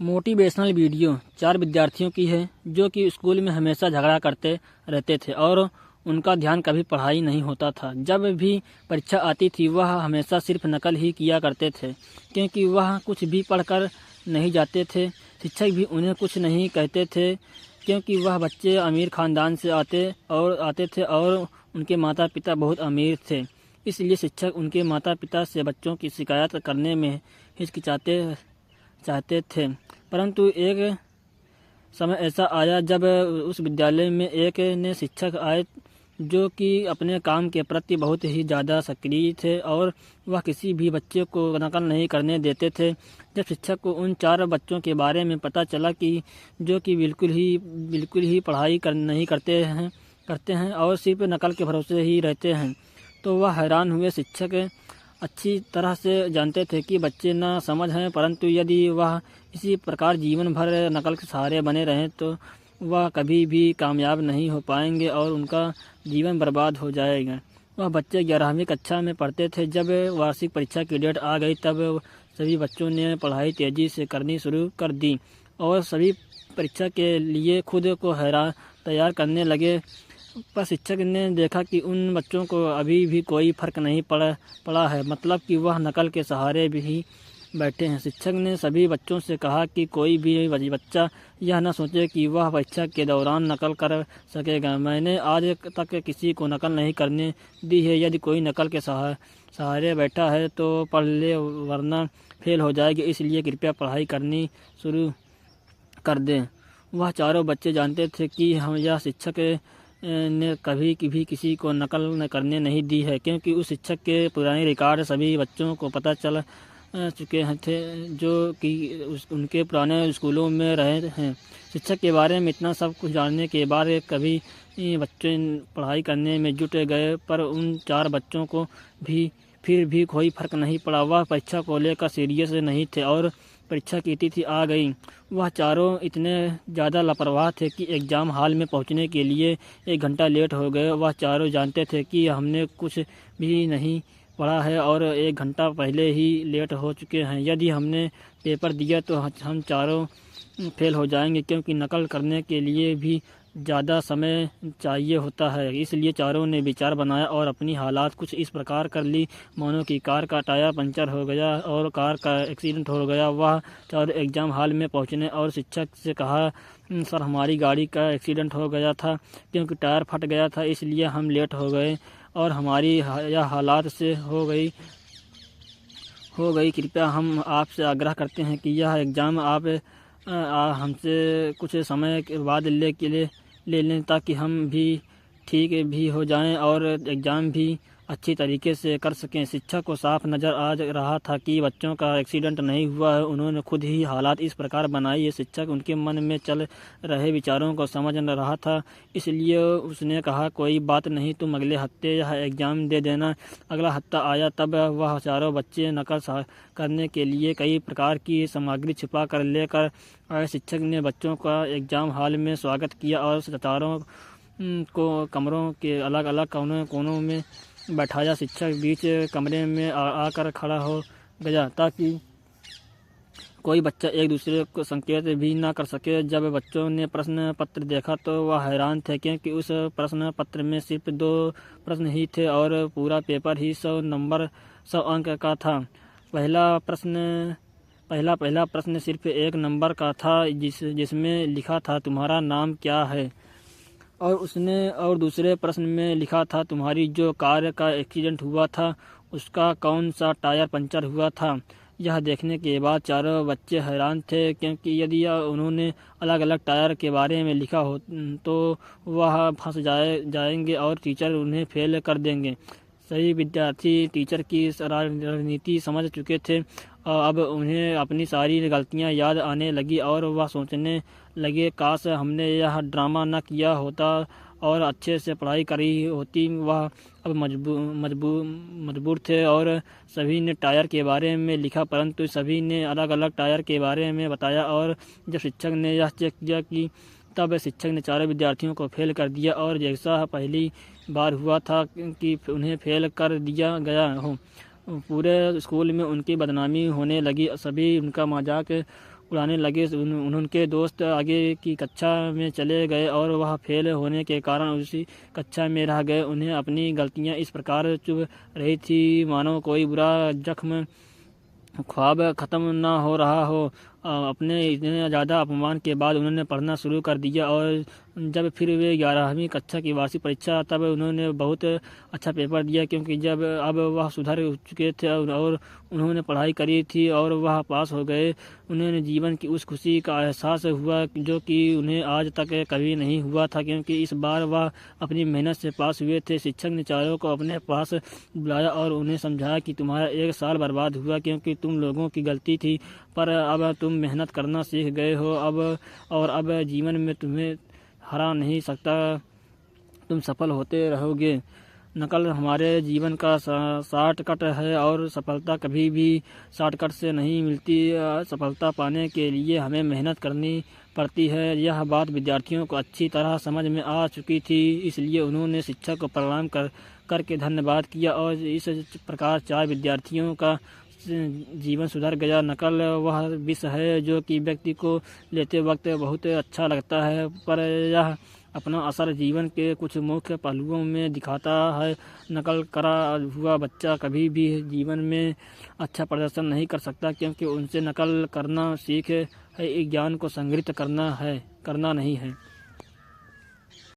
Motivational video 4 विद्यार्थियों की है जो कि स्कूल में हमेशा झगड़ा करते रहते थे और उनका ध्यान कभी पढ़ाई नहीं होता था। जब भी परीक्षा आती थी वह हमेशा सिर्फ नकल ही किया करते थे क्योंकि वह कुछ भी पढ़कर नहीं जाते थे। शिक्षक भी उन्हें कुछ नहीं कहते थे क्योंकि वह बच्चे अमीर ख़ानदान से आते थे और उनके माता पिता बहुत अमीर थे। इसलिए शिक्षक उनके माता पिता से बच्चों की शिकायत करने में हिचकिचाते चाहते थे। परंतु एक समय ऐसा आया जब उस विद्यालय में एक ने शिक्षक आए जो कि अपने काम के प्रति बहुत ही ज़्यादा सक्रिय थे और वह किसी भी बच्चे को नकल नहीं करने देते थे। जब शिक्षक को उन 4 बच्चों के बारे में पता चला कि जो कि बिल्कुल ही पढ़ाई नहीं करते हैं और सिर्फ नकल के भरोसे ही रहते हैं तो वह हैरान हुए। शिक्षक अच्छी तरह से जानते थे कि बच्चे ना समझ हैं, परंतु यदि वह इसी प्रकार जीवन भर नकल के सहारे बने रहें तो वह कभी भी कामयाब नहीं हो पाएंगे और उनका जीवन बर्बाद हो जाएगा। वह बच्चे 11वीं कक्षा में पढ़ते थे। जब वार्षिक परीक्षा की डेट आ गई तब सभी बच्चों ने पढ़ाई तेज़ी से करनी शुरू कर दी और सभी परीक्षा के लिए खुद को तैयार करने लगे। पर शिक्षक ने देखा कि उन बच्चों को अभी भी कोई फ़र्क नहीं पड़ा है, मतलब कि वह नकल के सहारे भी बैठे हैं। शिक्षक ने सभी बच्चों से कहा कि कोई भी बच्चा यह न सोचे कि वह परीक्षा के दौरान नकल कर सकेगा। मैंने आज तक किसी को नकल नहीं करने दी है। यदि कोई नकल के सहारे बैठा है तो पढ़ ले वरना फेल हो जाएगी, इसलिए कृपया पढ़ाई करनी शुरू कर दें। वह चारों बच्चे जानते थे कि हम यह शिक्षक ने कभी भी किसी को नकल करने नहीं दी है क्योंकि उस शिक्षक के पुराने रिकॉर्ड सभी बच्चों को पता चल चुके थे जो कि उनके पुराने स्कूलों में रहे हैं। शिक्षक के बारे में इतना सब कुछ जानने के बाद कभी बच्चे पढ़ाई करने में जुट गए, पर उन 4 बच्चों को फिर भी कोई फ़र्क नहीं पड़ा। वह परीक्षा को लेकर सीरियस नहीं थे और परीक्षा की तिथि आ गई। वह चारों इतने ज़्यादा लापरवाह थे कि एग्ज़ाम हॉल में पहुंचने के लिए 1 घंटा लेट हो गए। वह चारों जानते थे कि हमने कुछ भी नहीं पढ़ा है और 1 घंटा पहले ही लेट हो चुके हैं। यदि हमने पेपर दिया तो हम चारों फेल हो जाएंगे क्योंकि नकल करने के लिए भी ज़्यादा समय चाहिए होता है। इसलिए चारों ने विचार बनाया और अपनी हालात कुछ इस प्रकार कर ली मानो कि कार का टायर पंचर हो गया और कार का एक्सीडेंट हो गया। वह चारों एग्ज़ाम हॉल में पहुंचने और शिक्षक से कहा, सर हमारी गाड़ी का एक्सीडेंट हो गया था क्योंकि टायर फट गया था, इसलिए हम लेट हो गए और हमारी यह हालात से हो गई। कृपया हम आपसे आग्रह करते हैं कि यह एग्ज़ाम आप हमसे कुछ समय के बाद ले लें ताकि हम भी ठीक भी हो जाएं और एग्ज़ाम भी अच्छी तरीके से कर सकें। शिक्षक को साफ नज़र आ रहा था कि बच्चों का एक्सीडेंट नहीं हुआ है। उन्होंने खुद ही हालात इस प्रकार बनाई है। शिक्षक उनके मन में चल रहे विचारों को समझ न रहा था, इसलिए उसने कहा, कोई बात नहीं, तुम अगले हफ्ते यह एग्ज़ाम दे देना। अगला हफ्ता आया तब वह चारों बच्चे नकल करने के लिए कई प्रकार की सामग्री छिपा कर लेकर आए। शिक्षक ने बच्चों का एग्ज़ाम हॉल में स्वागत किया और चारों को कमरों के अलग अलग कोनों में बैठाया। शिक्षक बीच कमरे में आकर खड़ा हो गया ताकि कोई बच्चा एक दूसरे को संकेत भी ना कर सके। जब बच्चों ने प्रश्न पत्र देखा तो वह हैरान थे क्योंकि उस प्रश्न पत्र में सिर्फ 2 प्रश्न ही थे और पूरा पेपर ही 100 अंक का था। पहला प्रश्न सिर्फ 1 नंबर का था जिसमें लिखा था तुम्हारा नाम क्या है, और दूसरे प्रश्न में लिखा था तुम्हारी जो कार का एक्सीडेंट हुआ था उसका कौन सा टायर पंचर हुआ था। यह देखने के बाद चारों बच्चे हैरान थे क्योंकि यदि उन्होंने अलग अलग टायर के बारे में लिखा हो तो वह फंस जाएंगे और टीचर उन्हें फेल कर देंगे। सभी विद्यार्थी टीचर की रणनीति समझ चुके थे और अब उन्हें अपनी सारी गलतियां याद आने लगी और वह सोचने लगे, काश हमने यह ड्रामा न किया होता और अच्छे से पढ़ाई करी होती। वह अब मजबूर थे और सभी ने टायर के बारे में लिखा, परंतु सभी ने अलग अलग टायर के बारे में बताया और जब शिक्षक ने यह चेक किया कि तब शिक्षक ने चारों विद्यार्थियों को फेल कर दिया और जैसा पहली बार हुआ था कि उन्हें फेल कर दिया गया हो। पूरे स्कूल में उनकी बदनामी होने लगी। सभी उनका मजाक उड़ाने लगे। उनके दोस्त आगे की कक्षा में चले गए और वह फेल होने के कारण उसी कक्षा में रह गए। उन्हें अपनी गलतियां इस प्रकार चुभ रही थी मानो कोई बुरा जख्म ख्वाब ख़त्म न हो रहा हो। अपने इतने ज़्यादा अपमान के बाद उन्होंने पढ़ना शुरू कर दिया और जब फिर वे 11वीं कक्षा की वार्षिक परीक्षा तब उन्होंने बहुत अच्छा पेपर दिया, क्योंकि जब अब वह सुधर चुके थे और उन्होंने पढ़ाई करी थी और वह पास हो गए। उन्हें जीवन की उस खुशी का एहसास हुआ जो कि उन्हें आज तक कभी नहीं हुआ था, क्योंकि इस बार वह अपनी मेहनत से पास हुए थे। शिक्षक ने चारों को अपने पास बुलाया और उन्हें समझाया कि तुम्हारा 1 साल बर्बाद हुआ क्योंकि तुम लोगों की गलती थी, पर अब तुम मेहनत करना सीख गए हो अब जीवन में तुम्हें हरा नहीं सकता, तुम सफल होते रहोगे। नकल हमारे जीवन का शॉर्टकट है और सफलता कभी भी शॉर्टकट से नहीं मिलती। सफलता पाने के लिए हमें मेहनत करनी पड़ती है। यह बात विद्यार्थियों को अच्छी तरह समझ में आ चुकी थी, इसलिए उन्होंने शिक्षक को प्रणाम करके धन्यवाद किया और इस प्रकार 4 विद्यार्थियों का जीवन सुधर गया। नकल वह विष है जो कि व्यक्ति को लेते वक्त बहुत अच्छा लगता है, पर यह अपना असर जीवन के कुछ मुख्य पहलुओं में दिखाता है। नकल करा हुआ बच्चा कभी भी जीवन में अच्छा प्रदर्शन नहीं कर सकता, क्योंकि उनसे नकल करना सीख है, ज्ञान को संग्रहित करना नहीं है।